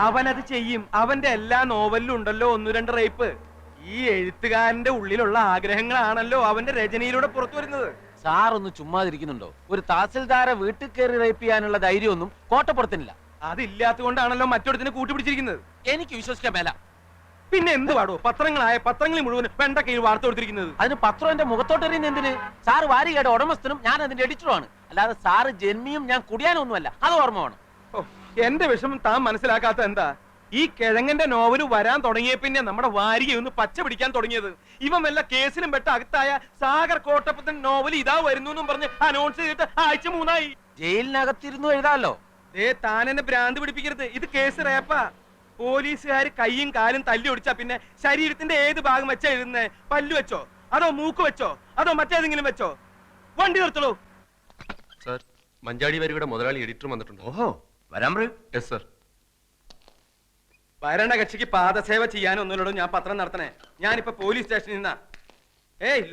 അവനത് ചെയ്യും. അവന്റെ എല്ലാ നോവലിലും ഉണ്ടല്ലോ ഒന്ന് രണ്ട് റേപ്പ്. ഈ എഴുത്തുകാരന്റെ ഉള്ളിലുള്ള ആഗ്രഹങ്ങളാണല്ലോ അവന്റെ രചനയിലൂടെ പുറത്തു വരുന്നത്. സാർ ഒന്ന് ചുമ്മാതിരിക്കുന്നുണ്ടോ? ഒരു തഹസിൽദാരെ വീട്ടിൽ കയറി റേപ്പ് ചെയ്യാനുള്ള ധൈര്യമൊന്നും കോട്ടപ്പുറത്തിനില്ല. അതില്ലാത്തതുകൊണ്ടാണല്ലോ മറ്റൊരുത്തിന് കൂട്ടുപിടിച്ചിരിക്കുന്നത്. എനിക്ക് വിശ്വസിക്കാൻ മേല. പിന്നെ എന്ത് പാടോ? പത്രങ്ങളിൽ മുഴുവൻ വെണ്ടക്കയിൽ വാർത്ത കൊടുത്തിരിക്കുന്നത്. അതിന് പത്രം എന്റെ മുഖത്തോട്ടെറിയുന്ന എന്തിന്? സാറ് വാരികയുടെ ഉടമസ്ഥനും ഞാൻ അതിന്റെ എഡിറ്ററുമാണ്. അല്ലാതെ സാറ് ജന്മിയും ഞാൻ കുടിയാനൊന്നുമല്ല. അത് ഓർമ്മ വേണം. എന്റെ വിഷമം താൻ മനസ്സിലാക്കാത്ത എന്താ? ഈ കിഴങ്ങന്റെ നോവല് വരാൻ തുടങ്ങിയ പിന്നെ നമ്മുടെ വാരികയൊന്ന് പച്ച പിടിക്കാൻ തുടങ്ങിയത്. ഇവൻ വല്ല കേസിലും പെട്ട അകത്തായ സാഗർ കോട്ടപ്പത്തൻ നോവൽ ഇതാ വരുന്നു എന്നും പറഞ്ഞ് അനൗൺസ് ചെയ്തിട്ട് ആഴ്ച 3 ജയിലിനകത്തിരുന്നു എഴുതാലോ. താൻ എന്നെ ഭ്രാന്ത് പിടിപ്പിക്കരുത്. ഇത് കേസ് റേപ്പാ. പോലീസുകാർ കൈയും കാലും തല്ലി ഒടിച്ചാ പിന്നെ ശരീരത്തിന്റെ ഏത് ഭാഗം വെച്ചാ എഴുതുന്നേ? പല്ലു വെച്ചോ, അതോ മൂക്ക് വെച്ചോ, അതോ മറ്റേതെങ്കിലും വെച്ചോ? വണ്ടി നിർത്തളൂ. സർ, മഞ്ചാടി വാരികയുടെ മുതലാളി എഡിറ്റർ വന്നിട്ടുണ്ട്. ഓഹോ, വരാൻ പറയൂ. Yes sir. ഭരണകക്ഷിക്ക് പാദസേവ ചെയ്യാനൊന്നുമല്ലടോ ഞാൻ പത്രം നടത്തണേ. ഞാനിപ്പോ പോലീസ് സ്റ്റേഷനിൽ നിന്നാ.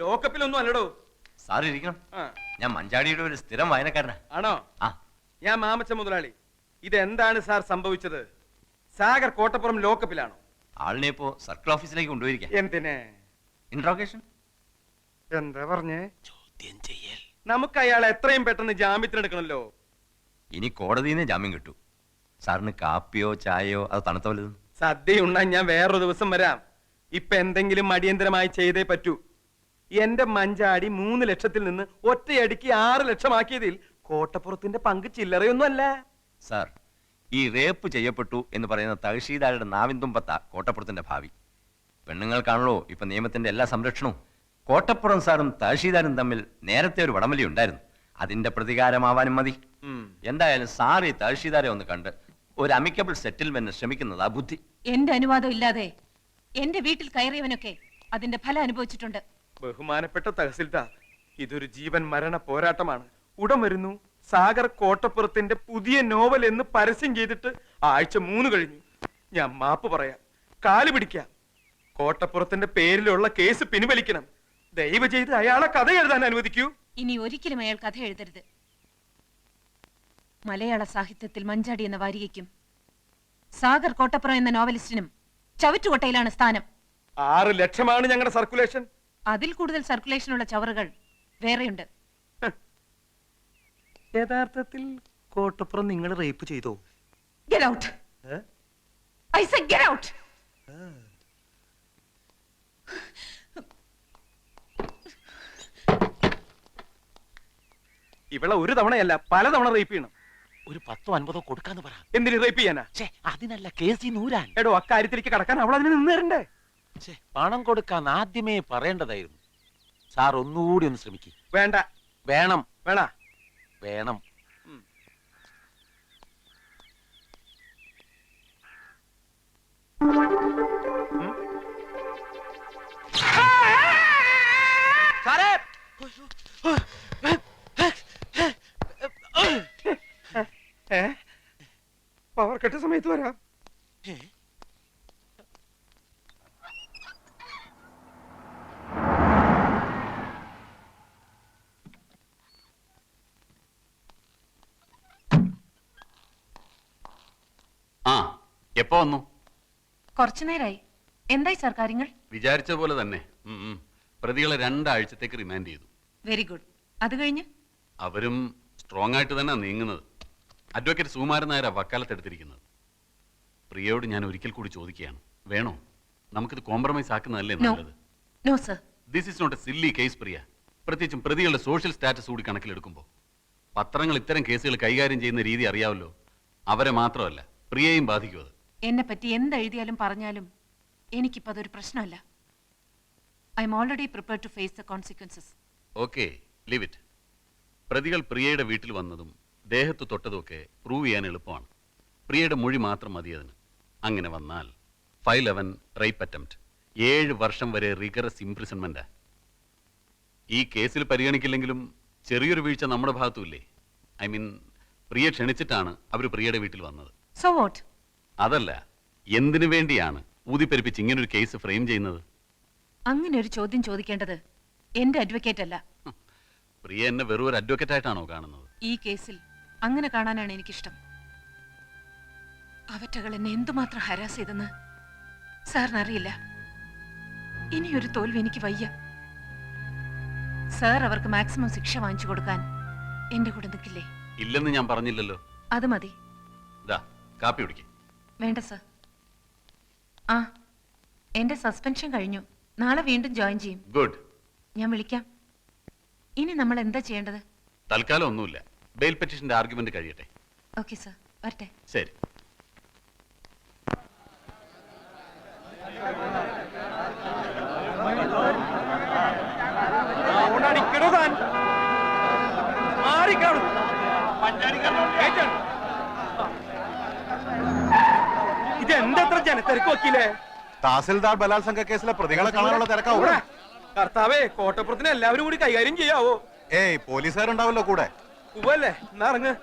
ലോക്കപ്പിലൊന്നും അല്ലടോ. സാർ ഇരിക്കണം. ഞാൻ മഞ്ചാടിയുടെ ഒരു സ്ഥിരം വായനക്കാരനാ. ആണോ? ഞാൻ മാമച്ച മുതലാളി. ഇതെന്താണ് സാർ സംഭവിച്ചത്? സാഗർ കോട്ടപ്പുറം ലോക്കപ്പിലാണോ? ആളിനെ ഇപ്പോ സർക്കിൾ ഓഫീസിലേക്ക് കൊണ്ടുപോയിരിക്കാം. എന്തിനെ? ഇൻട്രോഗേഷൻ. എന്താ പറഞ്ഞേ? ചോദ്യം ചെയ്യൽ. നമുക്ക് അയാളെ എത്രയും പെട്ടെന്ന് ജാമ്യത്തിനെടുക്കണല്ലോ. ഇനി കോടതിയിൽ നിന്ന് ജാമ്യം കിട്ടൂ. സാറിന് കാപ്പിയോ ചായയോ അത് തണുത്ത വല്ലതും? സദ്യ ഉണ്ണാൻ ഞാൻ വേറൊരു ദിവസം വരാം. ഇപ്പൊ എന്തെങ്കിലും അടിയന്തരമായി ചെയ്തേ പറ്റൂ. എന്റെ മഞ്ചാടി 3 ലക്ഷത്തിൽ നിന്ന് ഒറ്റയടിക്ക് 6 ലക്ഷമാക്കിയതിൽ കോട്ടപ്പുറത്തിന്റെ പങ്ക് ചില്ലറയൊന്നും അല്ല. സാർ, ഈ റേപ്പ് ചെയ്യപ്പെട്ടു എന്ന് പറയുന്ന തഹസീൽദാരുടെ നാവിൻതുമ്പത്ത കോട്ടപ്പുറത്തിന്റെ ഭാവി. പെണ്ണുങ്ങൾക്കാണല്ലോ ഇപ്പൊ നിയമത്തിന്റെ എല്ലാ സംരക്ഷണവും. കോട്ടപ്പുറം സാറും തഹസീൽദാരും തമ്മിൽ നേരത്തെ ഒരു വടംവലി ഉണ്ടായിരുന്നു. അതിന്റെ പ്രതികാരമാവാനും മതി. എന്തായാലും സാർ ഈ തഹസീൽദാരെ ഒന്ന് കണ്ട് ഒരു അമിക്കബിൾ സെറ്റിൽമെന്റ് ശ്രമിക്കുന്നതാ ബുദ്ധി. എന്റെ അനുവാദം ഇല്ലാതെ എന്റെ വീട്ടിൽ കയറിയവനൊക്കെ അതിന്റെ ഫലം അനുഭവിച്ചിട്ടുണ്ട്. ബഹുമാനപ്പെട്ട തഹസിൽദാർ, ഇതൊരു ജീവൻ മരണ പോരാട്ടമാണ്. ഉടൻ വരുന്നു. സാഗർ കോട്ടപ്പുറത്തിന്റെ പുതിയ നോവൽ എന്ന് പരസ്യം ചെയ്തിട്ട് ആഴ്ച 3 കഴിഞ്ഞു. ഞാൻ മാപ്പ് പറയാം, കാല് പിടിക്കാം. കോട്ടപ്പുറത്തിന്റെ പേരിലുള്ള കേസ് പിൻവലിക്കണം. ദയവ് ചെയ്ത് അയാളെ കഥ എഴുതാൻ അനുവദിക്കൂ. ഇനി ഒരിക്കലും അയാൾ കഥ എഴുതരുത്. മലയാള സാഹിത്യത്തിൽ മഞ്ചാടി എന്ന വാരികയ്ക്കും സാഗർ കോട്ടപ്പുറം എന്ന നോവലിസ്റ്റിനും ചവറ്റുകൊട്ടയിലാണ് സ്ഥാനം. 6 ലക്ഷമാണ് ഞങ്ങളുടെ സർക്കുലേഷൻ. അതിൽ കൂടുതൽ സർക്കുലേഷനുള്ള ചവറുകൾ വേറെയുണ്ട്. യഥാർത്ഥത്തിൽ കോട്ടപ്പുറം നിങ്ങൾ റേപ്പ് ചെയ്തോ? Get out. I said get out. ഇവളെ ഒരു തവണയല്ല പല തവണ റേപ്പ് ചെയ്യണം. ഒരു 10-50 കൊടുക്കാന്ന് പറ. എന്തിന് റേപ്പ് ചെയ്യാനാ? അതിനല്ല കേസി നൂരാൻ. എടോ, അക്കാര്യത്തിലേക്ക് കടക്കാൻ അവൾ അതിന് നിന്ന് തരണ്ടേ? പണം കൊടുക്കാൻ ആദ്യമേ പറയേണ്ടതായിരുന്നു. സാർ ഒന്നുകൂടി ഒന്ന് ശ്രമിക്കും. വേണ്ട. വേണം. വേണ? വേണം. സാറേ, പവർ കട്ട് സമയത്ത് വരാം. എപ്പോ വന്നു? കുറച്ചു നേരായി. എന്തായി സാർ കാര്യങ്ങൾ? വിചാരിച്ച പോലെ തന്നെ. പ്രതികളെ 2 ആഴ്ചത്തേക്ക് റിമാൻഡ് ചെയ്തു. Very good. അത് കഴിഞ്ഞ് അവരും സ്ട്രോങ് ആയിട്ട് തന്നെ നീങ്ങുന്നത്. അഡ്വക്കേറ്റ് സുകുമാരൻ നായരാ വക്കാലത്തെടുത്തിരിക്കുന്നത്. പ്രിയയോട് ഞാൻ ഒരിക്കൽ കൂടി ചോദിക്കുകയാണ്, വേണോ? നമുക്കിത് കോംപ്രമൈസ് ആക്കുന്നതല്ലേ നല്ലത്? No sir. This is not a silly case Priya. പ്രത്യേകിച്ചും പ്രതികളുടെ സോഷ്യൽ സ്റ്റാറ്റസ് കൂടി കണക്കിലെടുക്കുമ്പോൾ. പത്രങ്ങൾ ഇത്തരം കേസുകൾ കൈകാര്യം ചെയ്യുന്ന രീതി അറിയാവല്ലോ. അവരെ മാത്രമല്ല, പ്രിയയും ബാധിക്കും അത്. എന്നെ പറ്റി എന്തെഴുതിയാലും പറഞ്ഞാലും എനിക്കിപ്പോ അതൊരു പ്രശ്നമല്ല. I am already prepared to face the consequences. Okay, leave it. പ്രതികൾ പ്രിയയുടെ വീട്ടിൽ വന്നതും ദേഹത്ത് തൊട്ടതുമൊക്കെ പ്രൂവ് ചെയ്യാൻ എളുപ്പമാണ്. പ്രിയയുടെ മൊഴി മാത്രം മതി അതിന്. അങ്ങനെ വന്നാൽ 511 റേപ്പ് അറ്റംപ്റ്റ്, 7 വർഷം വരെ റിഗറസ് ഇംപ്രിസൺമെന്റാ. ഈ കേസിൽ പരിഗണിക്കില്ലെങ്കിലും ചെറിയൊരു വീഴ്ച നമ്മുടെ ഭാഗത്തുമില്ലേ? ഐ മീൻ, പ്രിയ ക്ഷണിച്ചിട്ടാണ് അവർ പ്രിയയുടെ വീട്ടിൽ വന്നത്. So what? അതല്ല, എന്തിനു വേണ്ടിയാണ് ഊതിപ്പെരുപ്പിച്ച് ഇങ്ങനൊരു കേസ് ഫ്രെയിം ചെയ്യുന്നത്? അങ്ങനെ ഒരു ചോദ്യം ചോദിക്കേണ്ടത് എന്റെ അഡ്വക്കേറ്റ് അല്ല. പ്രിയ എന്നെ വെറും ഒരു അഡ്വക്കേറ്റ് ആയിട്ടാണോ കാണുന്നത്? ഈ കേസിൽ അങ്ങനെ കാണാനാണ് എനിക്കിഷ്ടം. അവറ്റകൾ എന്നെ എന്തുമാത്രം ഹരാസ് ചെയ്തെന്ന് സാറിനറിയില്ല. ഇനിയൊരു തോൽവി എനിക്ക് വയ്യ. സാർ അവർക്ക് മാക്സിമം ശിക്ഷ വാങ്ങിച്ചു കൊടുക്കാൻ എന്റെ കൂടെ നിൽക്കില്ലേ? ഇല്ലെന്ന് ഞാൻ പറഞ്ഞില്ലല്ലോ. അത് മതി. ദാ കാപ്പി കുടിക്ക്. വേണ്ട സർ. ആ, എന്റെ സസ്പെൻഷൻ കഴിഞ്ഞു. നാളെ വീണ്ടും ജോയിൻ ചെയ്യും. ഗുഡ്. ഞാൻ വിളിക്കാം. ഇനി നമ്മൾ എന്താ ചെയ്യേണ്ടത്? തൽക്കാലം ഒന്നുമില്ല. ബെയിൽ പെറ്റീഷന്റെ ആർഗ്യുമെന്റ് കഴിയട്ടെ. ഓക്കെ സർ, വരട്ടെ. ശരി. ഇത് എന്തത്ര ജനത്തിരക്ക് വക്കീലേ? തഹസിൽദാർ ബലാത്സംഗ കേസിലെ പ്രതികളെ കാണാനുള്ള തിരക്കാവൂ. കർത്താവേ, കോട്ടപ്പുറത്തിന് എല്ലാവരും കൂടി കൈകാര്യം ചെയ്യാവോ? ഏയ്, പോലീസുകാരുണ്ടാവല്ലോ കൂടെ. ഉവ്വല്ലേ, എന്നാ ഇറങ്ങ്.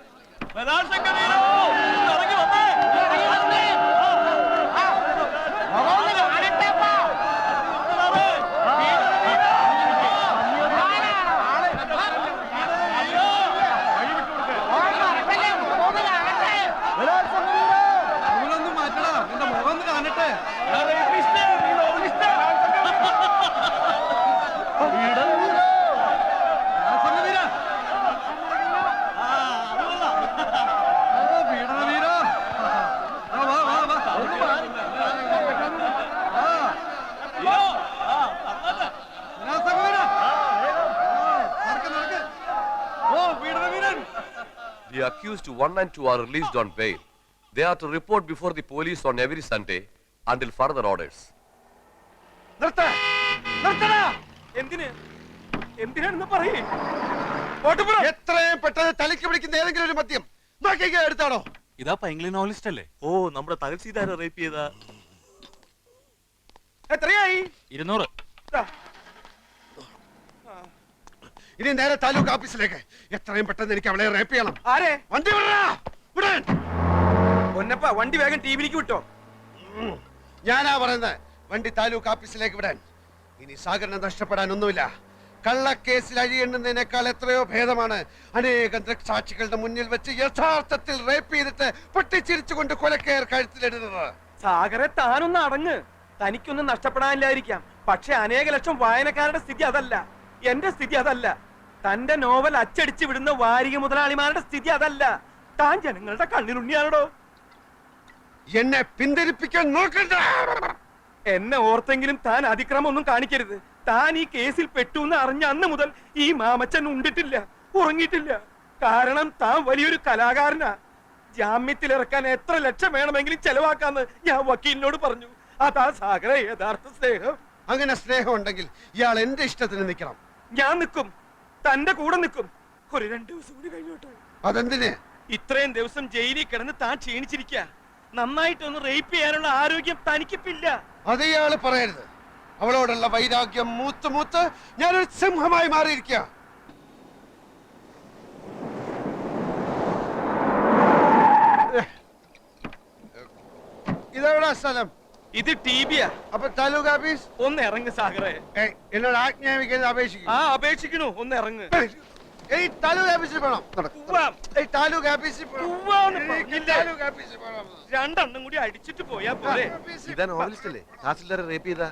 The accused 1 and 2 are released on bail. They are to report before the police on every Sunday until further orders. എന്തിനാണെന്ന് പറയേ. എത്രയും പെട്ടെന്ന് തലയ്ക്ക് പിടിക്കുന്ന ഏതെങ്കിലും ഒരു മദ്യം എടുത്താണോ? ഇതാ പൈങ്കിളി നോവലിസ്റ്റ് അല്ലേ? ഓ, നമ്മുടെ തഹസിൽദാരെ റേപ്പ് ചെയ്ത. എത്രയായി? 200. ഇനി നേരെ താലൂക്ക് ഓഫീസിലേക്ക്. എത്രയും പെട്ടെന്ന് എനിക്ക് അവളെ റേപ്പ് ചെയ്യണം. ആരെ? വണ്ടി വിടാൻ. പൊന്നപ്പ, വണ്ടി വേഗം ടിവിയിലേക്ക് വിട്ടോ. ഞാനാ പറയുന്നത്, വണ്ടി താലൂക്ക് ഓഫീസിലേക്ക് വിടാൻ. ഇനി സാഗറിനെ നഷ്ടപ്പെടാൻ ഒന്നുമില്ല. കള്ളക്കേസിൽ അഴിയെണ്ണുന്നതിനേക്കാൾ എത്രയോ ഭേദമാണ് അനേകം ദൃക്സാക്ഷികളുടെ മുന്നിൽ വെച്ച് യഥാർത്ഥത്തിൽ റേപ്പ് ചെയ്തിട്ട് പൊട്ടിച്ചിരിച്ചുകൊണ്ട് കൊലക്കയർ കഴുത്തിലിടുന്നത്. സാഗറെ, താനൊന്ന് അടങ്ങ്. തനിക്കൊന്നും നഷ്ടപ്പെടാനില്ലായിരിക്കാം, പക്ഷെ അനേക ലക്ഷം വായനക്കാരുടെ സ്ഥിതി അതല്ല. എന്റെ സ്ഥിതി അതല്ല. തന്റെ നോവൽ അച്ചടിച്ചു വിടുന്ന വാരിക മുതലാളിമാരുടെ സ്ഥിതി അതല്ല. താൻ ജനങ്ങളുടെ കണ്ണിലുണ്ണിയാണോ? എന്നെ പിന്തിരിപ്പിക്കാൻ നോക്കണ്ട. എന്നെ ഓർത്തെങ്കിലും താൻ അതിക്രമം ഒന്നും കാണിക്കരുത്. താൻ ഈ കേസിൽ പെട്ടു എന്ന് അറിഞ്ഞ അന്ന് മുതൽ ഈ മാമച്ചൻ ഉണ്ടിട്ടില്ല, ഉറങ്ങിയിട്ടില്ല. കാരണം താൻ വലിയൊരു കലാകാരനാ. ജാമ്യത്തിലിറക്കാൻ എത്ര ലക്ഷം വേണമെങ്കിലും ചെലവാക്കാന്ന് ഞാൻ വക്കീലിനോട് പറഞ്ഞു. അതാ സാഗര യഥാർത്ഥ സ്നേഹം. അങ്ങനെ സ്നേഹം ഉണ്ടെങ്കിൽ ഇയാൾ എന്റെ ഇഷ്ടത്തിന് നിൽക്കണം. ഞാൻ നിൽക്കും, തന്റെ കൂടെ നിൽക്കും. ഒരു 2 ദിവസം കൂടി കഴിഞ്ഞോട്ടെ. അതെന്തിന്? ഇത്രയും ദിവസം ജയിലിൽ കിടന്ന് താൻ ക്ഷീണിച്ചിരിക്കുക. നന്നായിട്ടൊന്ന് റേപ്പ് ചെയ്യാനുള്ള ആരോഗ്യം തനിക്കിപ്പില്ല. അത് ഇയാള് പറയരുത്. അവളോടുള്ള വൈരാഗ്യം മൂത്ത് മൂത്ത് ഞാനൊരു സിംഹമായി മാറിയിരിക്കുക. ഇതെവിടാ സ്ഥലം? ഇത് ടിബിയാ. അപ്പൊ താലൂക്ക് ഓഫീസ്? ഒന്ന് ഇറങ്ങ് സാഗറെ. എന്നോട് ആജ്ഞാപിക്കുന്നത് അപേക്ഷിക്കും. ആ, അപേക്ഷിക്കണു. ഒന്ന് ഇറങ്ങ്. താലൂക്ക് ഓഫീസിൽ പോണം. താലൂക്ക് ഓഫീസിൽ രണ്ടെണ്ണം കൂടി അടിച്ചിട്ട് പോയാ പോരെ. ഇതാ നോവലിസ്റ്റ് അല്ലേ തഹസിൽദാരെ റേപ്പ് ചെയ്ത?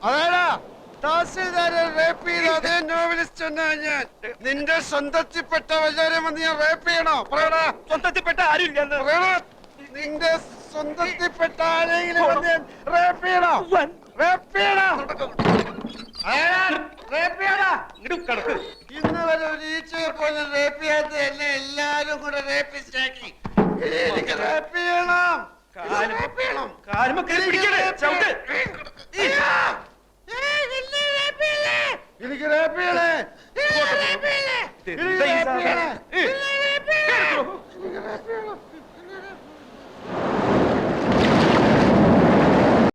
അതേടാ, തഹസിൽദാരെ റേപ്പ് ചെയ്ത അതേ നോവലിസ്റ്റ് എന്നാ ഞാൻ. നിന്റെ സ്വന്തത്തിൽപ്പെട്ട വല്ലവരെ വന്ന് ഞാൻ റേപ്പ് ചെയ്യണോ? പറയടാ. സ്വന്തത്തിൽപ്പെട്ട ആരും ഇല്ലെന്ന്. നിന്റെ സ്വന്തത്തിൽപ്പെട്ട ആരെങ്കിലും വന്ന് ഞാൻ റേപ്പ് ചെയ്യണോ? റേപ്പ് ചെയ്യണോ? ഇന്ന് വരെ ഒരു ഈച്ചയെ പോലെ റേപ്പ് ചെയ്യാത്ത എന്നെ എല്ലാരും കൂടെ റേപ്പിസ്റ്റാക്കി. എനിക്ക് റേപ്പ് ചെയ്യണം. എനിക്ക് റേപ്പ് ചെയ്യണേ. എനിക്ക് റേപ്പ് ചെയ്യണം.